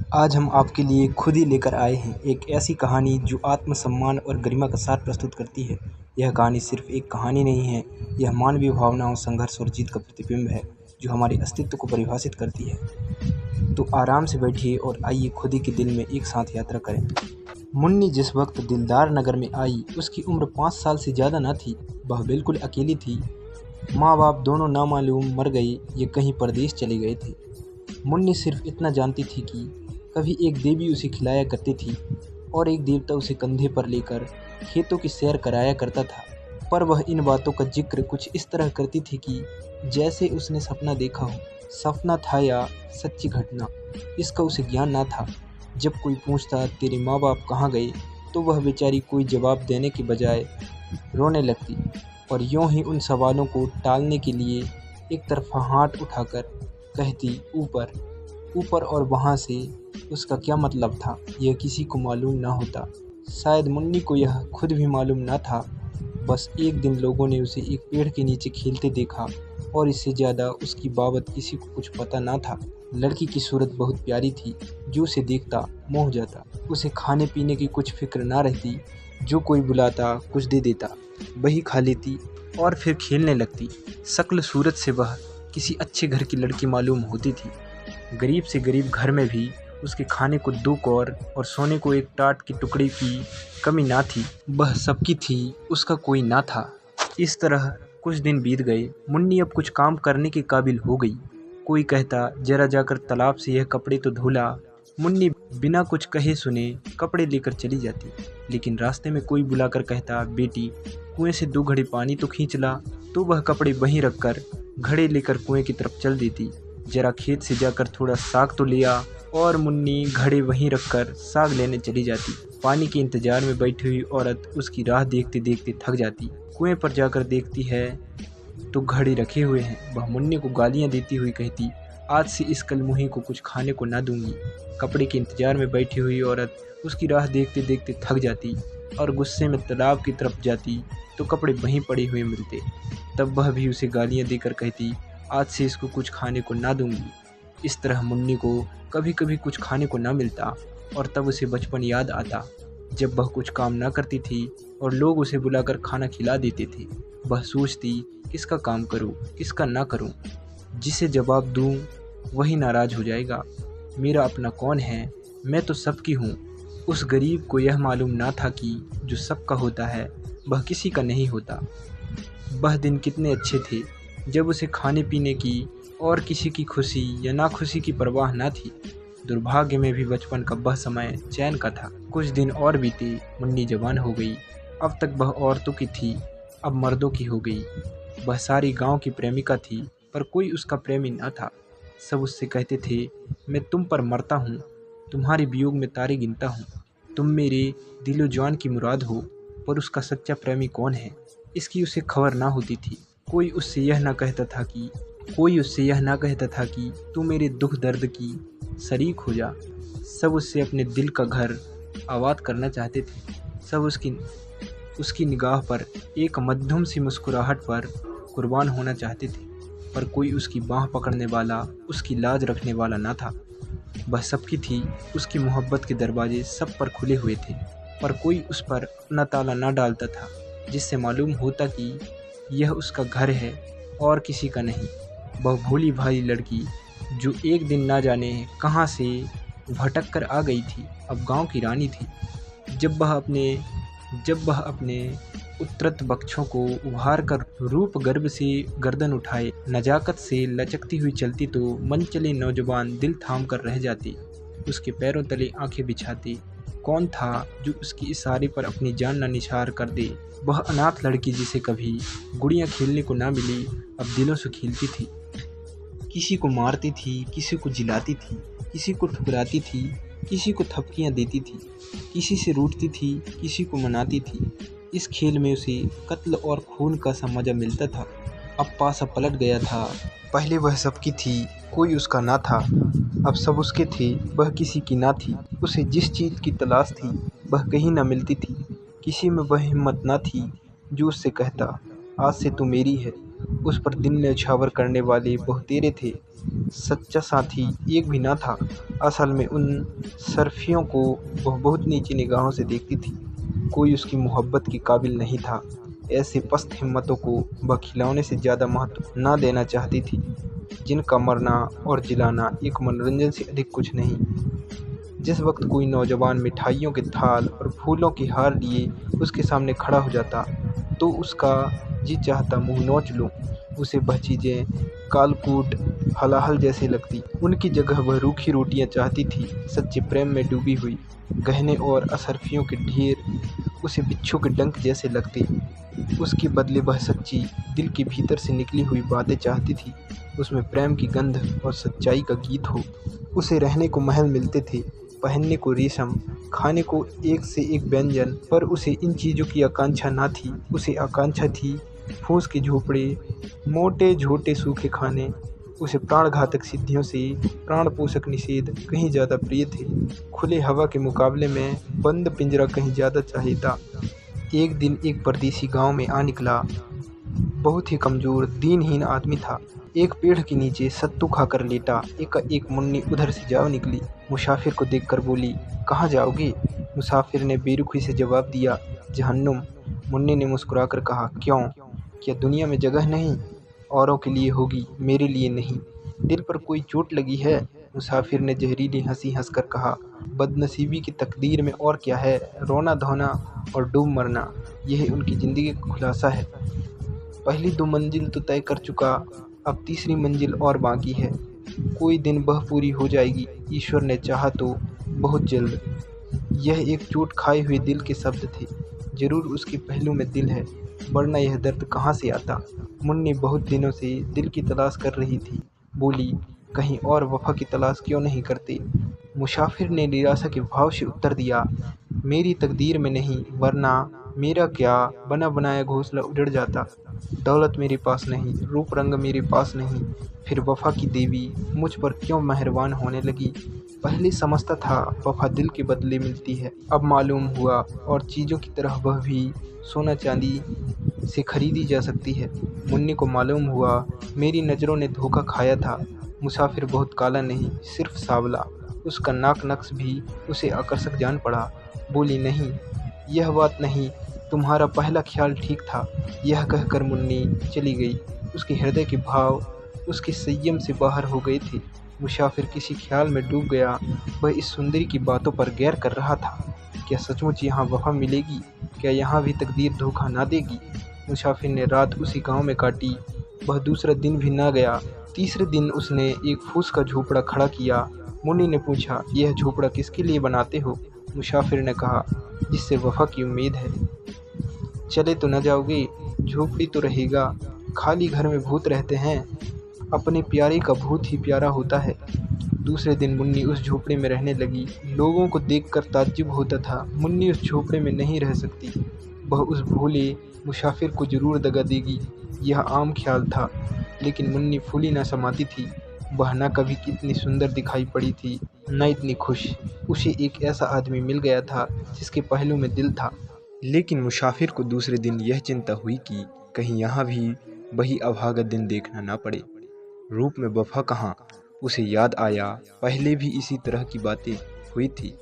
आज हम आपके लिए खुद ही लेकर आए हैं एक ऐसी कहानी जो आत्मसम्मान और गरिमा का साथ प्रस्तुत करती है। यह कहानी सिर्फ एक कहानी नहीं है, यह मानवीय भावनाओं, संघर्ष और जीत का प्रतिबिंब है जो हमारे अस्तित्व को परिभाषित करती है। तो आराम से बैठिए और आइए खुदी के दिल में एक साथ यात्रा करें। मुन्नी जिस वक्त दिलदार नगर में आई उसकी उम्र 5 साल से ज़्यादा न थी। वह बिल्कुल अकेली थी। माँ बाप दोनों नामालूम मर गए, ये कहीं परदेश चले गए थे। मुन्नी सिर्फ इतना जानती थी कि कभी एक देवी उसे खिलाया करती थी और एक देवता उसे कंधे पर लेकर खेतों की सैर कराया करता था। पर वह इन बातों का जिक्र कुछ इस तरह करती थी कि जैसे उसने सपना देखा हो। सपना था या सच्ची घटना, इसका उसे ज्ञान ना था। जब कोई पूछता तेरे माँ बाप कहाँ गए, तो वह बेचारी कोई जवाब देने के बजाय रोने लगती और यूं ही उन सवालों को टालने के लिए एक तरफा हाथ उठाकर कहती ऊपर ऊपर। और वहाँ से उसका क्या मतलब था यह किसी को मालूम ना होता। शायद मुन्नी को यह खुद भी मालूम ना था। बस एक दिन लोगों ने उसे एक पेड़ के नीचे खेलते देखा और इससे ज़्यादा उसकी बाबत किसी को कुछ पता ना था। लड़की की सूरत बहुत प्यारी थी, जो उसे देखता मोह जाता। उसे खाने पीने की कुछ फिक्र ना रहती, जो कोई बुलाता कुछ दे देता, वही खा लेती और फिर खेलने लगती। शक्ल सूरत से वह किसी अच्छे घर की लड़की मालूम होती थी। गरीब से गरीब घर में भी उसके खाने को 2 कौर और सोने को एक टाट की टुकड़ी की कमी ना थी। वह सबकी थी, उसका कोई ना था। इस तरह कुछ दिन बीत गए। मुन्नी अब कुछ काम करने के काबिल हो गई। कोई कहता जरा जाकर तालाब से यह कपड़े तो धो ला। मुन्नी बिना कुछ कहे सुने कपड़े लेकर चली जाती। लेकिन रास्ते में कोई बुलाकर कहता बेटी कुएं से 2 घड़े पानी तो खींच ला, तो वह कपड़े वहीं रखकर घड़े लेकर कुएं की तरफ चल देती। जरा खेत से जाकर थोड़ा साग तो ले आ, और मुन्नी घड़े वहीं रखकर साग लेने चली जाती। पानी के इंतजार में बैठी हुई औरत उसकी राह देखते देखते थक जाती। कुएं पर जाकर देखती है तो घड़े रखे हुए हैं। वह मुन्नी को गालियां देती हुई कहती आज से इस कलमुही को कुछ खाने को ना दूंगी। कपड़े के इंतजार में बैठी हुई औरत उसकी राह देखते देखते थक जाती और गुस्से में तालाब की तरफ जाती तो कपड़े वहीं पड़े हुए मिलते। तब वह भी उसे गालियां देकर कहती आज से इसको कुछ खाने को ना दूंगी। इस तरह मुन्नी को कभी कभी कुछ खाने को ना मिलता और तब उसे बचपन याद आता, जब वह कुछ काम ना करती थी और लोग उसे बुलाकर खाना खिला देते थे। वह सोचती किसका काम करूं, किसका ना करूं। जिसे जवाब दूं वही नाराज हो जाएगा। मेरा अपना कौन है, मैं तो सबकी हूँ। उस गरीब को यह मालूम ना था कि जो सबका होता है वह किसी का नहीं होता। वह दिन कितने अच्छे थे जब उसे खाने पीने की और किसी की खुशी या नाखुशी की परवाह ना थी। दुर्भाग्य में भी बचपन का वह समय चैन का था। कुछ दिन और बीते, मुन्नी जवान हो गई। अब तक वह औरतों की थी, अब मर्दों की हो गई। वह सारी गांव की प्रेमिका थी, पर कोई उसका प्रेमी न था। सब उससे कहते थे मैं तुम पर मरता हूँ, तुम्हारे वियोग में तारे गिनता हूँ, तुम मेरे दिलो जान की मुराद हो। पर उसका सच्चा प्रेमी कौन है, इसकी उसे खबर ना होती थी। कोई उससे यह ना कहता था कि तू मेरे दुख दर्द की शरीक हो जा। सब उससे अपने दिल का घर आबाद करना चाहते थे। सब उसकी निगाह पर एक मध्यम सी मुस्कुराहट पर कुर्बान होना चाहते थे। पर कोई उसकी बाह पकड़ने वाला, उसकी लाज रखने वाला ना था। वह सबकी थी, उसकी मोहब्बत के दरवाजे सब पर खुले हुए थे, पर कोई उस पर अपना ताला ना डालता था, जिससे मालूम होता कि यह उसका घर है और किसी का नहीं। वह भोली भाली लड़की जो एक दिन ना जाने कहाँ से भटक कर आ गई थी, अब गांव की रानी थी। जब वह अपने उत्रत बक्षों को उभार कर रूप गर्भ से गर्दन उठाए नजाकत से लचकती हुई चलती तो मन चले नौजवान दिल थाम कर रह जाती। उसके पैरों तले आंखें बिछाती। कौन था जो उसकी इशारे पर अपनी जान न निछार कर दे। वह अनाथ लड़की जिसे कभी गुड़ियाँ खेलने को ना मिली, अब दिलों से खेलती थी। किसी को मारती थी, किसी को जिलाती थी, किसी को ठुकराती थी, किसी को थपकियाँ देती थी, किसी से रूठती थी, किसी को मनाती थी। इस खेल में उसे कत्ल और खून का सा मजा मिलता था। अब पासा पलट गया था। पहले वह सबकी थी, कोई उसका ना था। अब सब उसके थे, वह किसी की ना थी। उसे जिस चीज़ की तलाश थी वह कहीं ना मिलती थी। किसी में वह हिम्मत ना थी जो उससे कहता आज से तू मेरी है। उस पर दिल न्यौछावर करने वाले बहुतेरे थे, सच्चा साथी एक भी ना था। असल में उन सर्फियों को वह बहुत नीची निगाहों से देखती थी। कोई उसकी मोहब्बत के काबिल नहीं था। ऐसे पस्त हिम्मतों को वह खिलौने से ज़्यादा महत्व ना देना चाहती थी, जिनका मरना और जिलाना एक मनोरंजन से अधिक कुछ नहीं। जिस वक्त कोई नौजवान मिठाइयों के थाल और फूलों की हार लिए उसके सामने खड़ा हो जाता, तो उसका जी चाहता मुंह नोच लूं। उसे वह चीज़ें कालकूट हलाहल जैसी लगती। उनकी जगह वह रूखी रोटियां चाहती थी। सच्चे प्रेम में डूबी हुई गहने और असरफियों के ढेर उसे बिच्छू के डंक जैसे लगते। उसके बदले वह सच्ची दिल के भीतर से निकली हुई बातें चाहती थी। उसमें प्रेम की गंध और सच्चाई का गीत हो। उसे रहने को महल मिलते थे, पहनने को रेशम, खाने को एक से एक व्यंजन, पर उसे इन चीज़ों की आकांक्षा ना थी। उसे आकांक्षा थी फूस के झोपड़े, मोटे झोटे सूखे खाने। उसे प्राणघातक सिद्धियों से प्राण पोषक निषेध कहीं ज़्यादा प्रिय थे। खुले हवा के मुकाबले में बंद पिंजरा कहीं ज़्यादा चाहिता। एक दिन एक परदेसी गांव में आ निकला। बहुत ही कमज़ोर दीनहीन आदमी था। एक पेड़ के नीचे सत्तू खाकर लेटा। एक मुन्नी उधर से जा निकली। मुसाफिर को देखकर बोली, कहाँ जाओगे? मुसाफिर ने बेरुखी से जवाब दिया, जहन्नुम। मुन्नी ने मुस्कुराकर कहा, क्यों? क्या दुनिया में जगह नहीं? औरों के लिए होगी, मेरे लिए नहीं। दिल पर कोई चोट लगी है? मुसाफिर ने जहरीली हंसी हंसकर कहा, बदनसीबी की तकदीर में और क्या है, रोना धोना और डूब मरना, यही उनकी ज़िंदगी का खुलासा है। पहली 2 मंजिल तो तय कर चुका, अब तीसरी मंजिल और बाकी है। कोई दिन वह पूरी हो जाएगी, ईश्वर ने चाहा तो बहुत जल्द। यह एक चोट खाए हुए दिल के शब्द थे। जरूर उसके पहलू में दिल है, वरना यह दर्द कहाँ से आता। मुन्नी बहुत दिनों से दिल की तलाश कर रही थी। बोली, कहीं और वफा की तलाश क्यों नहीं करते? मुसाफिर ने निराशा के भाव से उत्तर दिया, मेरी तकदीर में नहीं, वरना मेरा क्या बना बनाया घोंसला उजड़ जाता। दौलत मेरे पास नहीं, रूप रंग मेरे पास नहीं, फिर वफा की देवी मुझ पर क्यों मेहरबान होने लगी? पहले समझता था वफा दिल के बदले मिलती है, अब मालूम हुआ और चीज़ों की तरह वह भी सोना चांदी से खरीदी जा सकती है। मुन्नी को मालूम हुआ मेरी नज़रों ने धोखा खाया था। मुसाफिर बहुत काला नहीं, सिर्फ सांवला। उसका नाक नक्श भी उसे आकर्षक जान पड़ा। बोली, नहीं, यह बात नहीं, तुम्हारा पहला ख्याल ठीक था। यह कहकर मुन्नी चली गई। उसके हृदय के भाव उसके संयम से बाहर हो गए थे। मुसाफिर किसी ख्याल में डूब गया। वह इस सुंदरी की बातों पर गौर कर रहा था। क्या सचमुच यहाँ वफा मिलेगी? क्या यहाँ भी तकदीर धोखा ना देगी? मुसाफिर ने रात उसी गांव में काटी। वह दूसरा दिन भी ना गया। तीसरे दिन उसने एक फूस का झोपड़ा खड़ा किया। मुन्नी ने पूछा, यह झोपड़ा किसके लिए बनाते हो? मुसाफिर ने कहा, जिससे वफा की उम्मीद है। चले तो न जाओगे? झोपड़ी तो रहेगा, खाली घर में भूत रहते हैं। अपने प्यारे का भूत ही प्यारा होता है। दूसरे दिन मुन्नी उस झोपड़े में रहने लगी। लोगों को देखकर ताज्जुब होता था। मुन्नी उस झोपड़े में नहीं रह सकती। वह उस भोले मुसाफिर को जरूर दगा देगी, यह आम ख्याल था। लेकिन मुन्नी फूली न समाती थी। वह न कभी इतनी सुंदर दिखाई पड़ी थी, न इतनी खुश। उसे एक ऐसा आदमी मिल गया था जिसके पहलू में दिल था। लेकिन मुसाफिर को दूसरे दिन यह चिंता हुई कि कहीं यहाँ भी वही अभागा दिन देखना ना पड़े। रूप में वफा कहाँ? उसे याद आया, पहले भी इसी तरह की बातें हुई थी।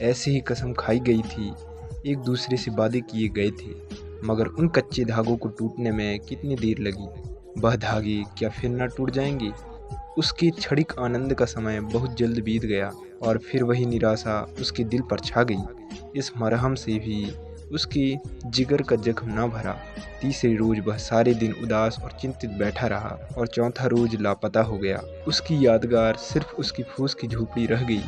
ऐसे ही कसम खाई गई थी, एक दूसरे से वादे किए गए थे, मगर उन कच्चे धागों को टूटने में कितनी देर लगी। वह धागे क्या फिर न टूट जाएंगे? उसके क्षणिक आनंद का समय बहुत जल्द बीत गया और फिर वही निराशा उसके दिल पर छा गई। इस मरहम से भी उसके जिगर का जख्म न भरा। तीसरे रोज वह सारे दिन उदास और चिंतित बैठा रहा और चौथा रोज लापता हो गया। उसकी यादगार सिर्फ उसकी फूस की झोपड़ी रह गई।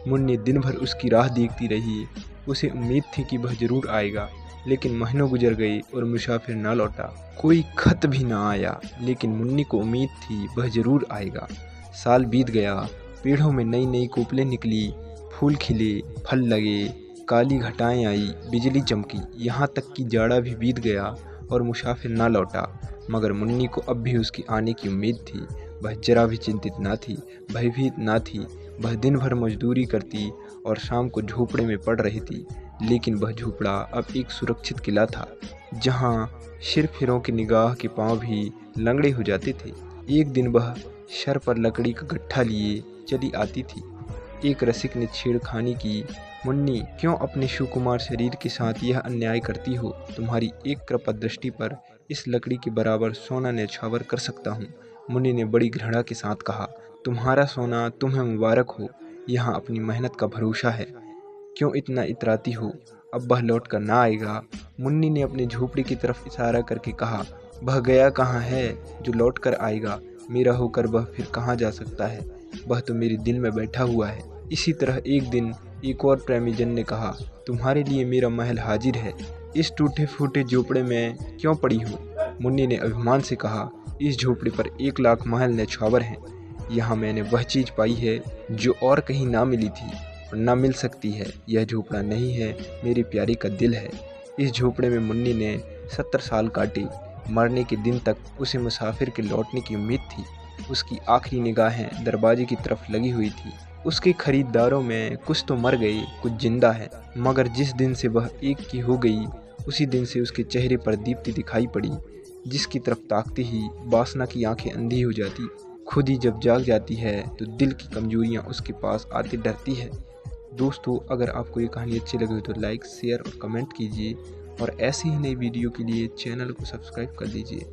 मुन्नी दिन भर उसकी राह देखती रही। उसे उम्मीद थी कि वह जरूर आएगा, लेकिन महीनों गुजर गए और मुसाफिर न लौटा। कोई खत भी ना आया, लेकिन मुन्नी को उम्मीद थी वह जरूर आएगा। साल बीत गया, पेड़ों में नई नई कोपलें निकली, फूल खिले, फल लगे, काली घटाएं आई, बिजली चमकी, यहाँ तक कि जाड़ा भी बीत गया और मुसाफिर ना लौटा। मगर मुन्नी को अब भी उसकी आने की उम्मीद थी। वह जरा भी चिंतित ना थी, भयभीत ना थी। वह दिन भर मजदूरी करती और शाम को झोपड़े में पड़ रही थी। लेकिन वह झोपड़ा अब एक सुरक्षित किला था, जहाँ शिरफिरों की निगाह के पांव भी लंगड़े हो जाते थे। एक दिन वह सर पर लकड़ी का गट्ठा लिए चली आती थी। एक रसिक ने छेड़खानी की, मुन्नी, क्यों अपने सुकुमार शरीर के साथ यह अन्याय करती हो? तुम्हारी एक कृपा दृष्टि पर इस लकड़ी के बराबर सोना न्यौछावर कर सकता हूँ। मुन्नी ने बड़ी घृणा के साथ कहा, तुम्हारा सोना तुम्हें मुबारक हो, यहाँ अपनी मेहनत का भरोसा है। क्यों इतना इतराती हो? अब वह लौट कर ना आएगा? मुन्नी ने अपनी झोपड़ी की तरफ इशारा करके कहा, वह गया कहाँ है जो लौट कर आएगा? मेरा होकर वह फिर कहाँ जा सकता है? वह तो मेरे दिल में बैठा हुआ है। इसी तरह एक दिन एक और प्रेमी जन ने कहा, तुम्हारे लिए मेरा महल हाजिर है, इस टूटे फूटे झोपड़े में क्यों पड़ी हो? मुन्नी ने अभिमान से कहा, इस झोपड़े पर 1 लाख महल न्यौछावर हैं। यहाँ मैंने वह चीज़ पाई है जो और कहीं ना मिली थी और ना मिल सकती है। यह झोपड़ा नहीं है, मेरी प्यारी का दिल है। इस झोपड़े में मुन्नी ने 70 साल काटे। मरने के दिन तक उसे मुसाफिर के लौटने की उम्मीद थी। उसकी आखिरी निगाहें दरवाजे की तरफ लगी हुई थी। उसके खरीदारों में कुछ तो मर गए, कुछ जिंदा है, मगर जिस दिन से वह एक की हो गई, उसी दिन से उसके चेहरे पर दीप्ति दिखाई पड़ी, जिसकी तरफ ताकते ही वासना की आंखें अंधी हो जाती। खुद ही जब जाग जाती है तो दिल की कमजोरियां उसके पास आते डरती है। दोस्तों, अगर आपको ये कहानी अच्छी लगी तो लाइक, शेयर और कमेंट कीजिए और ऐसी ही नई वीडियो के लिए चैनल को सब्सक्राइब कर दीजिए।